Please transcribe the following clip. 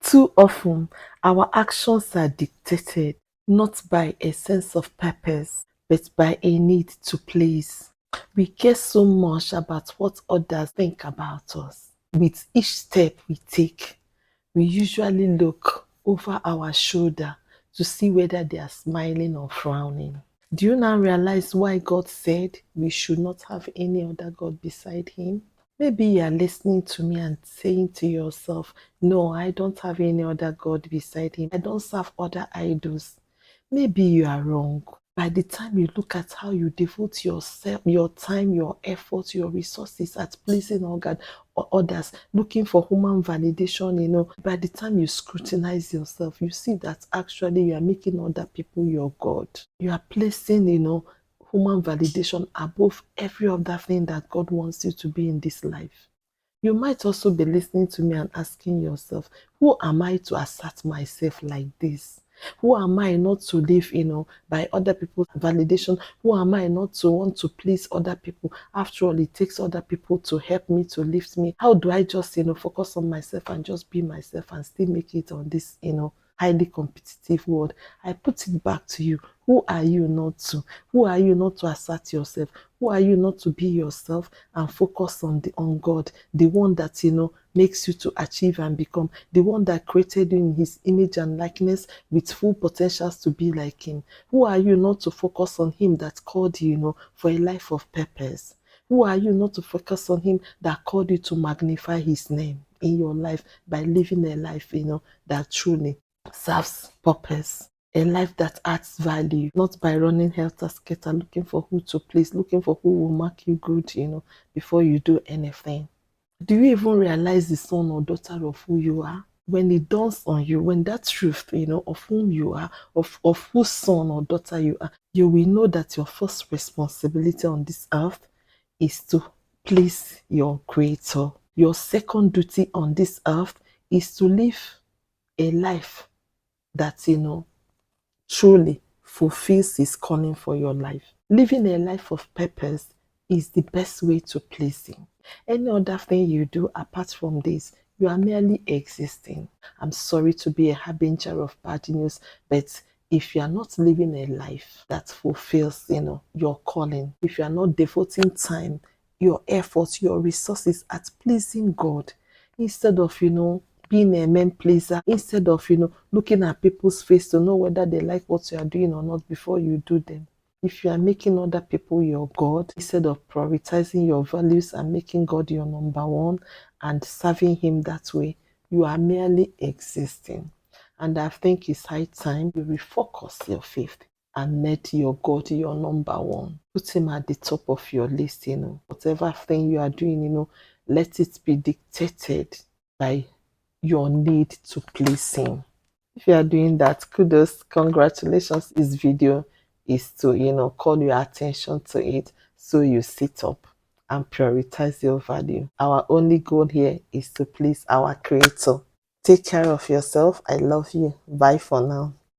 Too often, our actions are dictated not by a sense of purpose, but by a need to please. We care so much about what others think about us. With each step we take, we usually look over our shoulder to see whether they are smiling or frowning. Do you now realize why God said we should not have any other God beside Him? Maybe you are listening to me and saying to yourself, no, I don't have any other God beside Him. I don't serve other idols. Maybe you are wrong. By the time you look at how you devote yourself, your time, your efforts, your resources at pleasing God or others, looking for human validation, by the time you scrutinize yourself, you see that actually you are making other people your God. You are placing, human validation above every other thing that God wants you to be in this life. You might also be listening to me and asking yourself, who am I to assert myself like this? Who am I not to live, by other people's validation? Who am I not to want to please other people? After all, it takes other people to help me, to lift me. How do I just, focus on myself and just be myself and still make it on this, highly competitive world? I put it back to you. Who are you not to? Who are you not to assert yourself? Who are you not to be yourself and focus on God, the one that makes you to achieve and become, the one that created you in His image and likeness with full potentials to be like Him? Who are you not to focus on Him that called you, for a life of purpose? Who are you not to focus on Him that called you to magnify His name in your life by living a life, that truly serves purpose? A life that adds value, not by running helter-skelter, looking for who to please, looking for who will mark you good, before you do anything. Do you even realize the son or daughter of who you are? When it dawns on you, when that truth, of whom you are, of whose son or daughter you are, you will know that your first responsibility on this earth is to please your Creator. Your second duty on this earth is to live a life that, truly fulfills His calling for your life. Living a life of purpose is the best way to please Him. Any other thing you do apart from this, you are merely existing. I'm sorry to be a harbinger of bad news, but if you are not living a life that fulfills, your calling, if you are not devoting time, your efforts, your resources at pleasing God, instead of, being a man pleaser, instead of, looking at people's face to know whether they like what you are doing or not before you do them. If you are making other people your God, instead of prioritizing your values and making God your number one and serving Him that way, you are merely existing. And I think it's high time you refocus your faith and let your God your number one. Put Him at the top of your list, Whatever thing you are doing, let it be dictated by your need to please Him. If you are doing that, kudos, congratulations. This video is to, call your attention to it so you sit up and prioritize your value. Our only goal here is to please our Creator. Take care of yourself. I love you. Bye for now.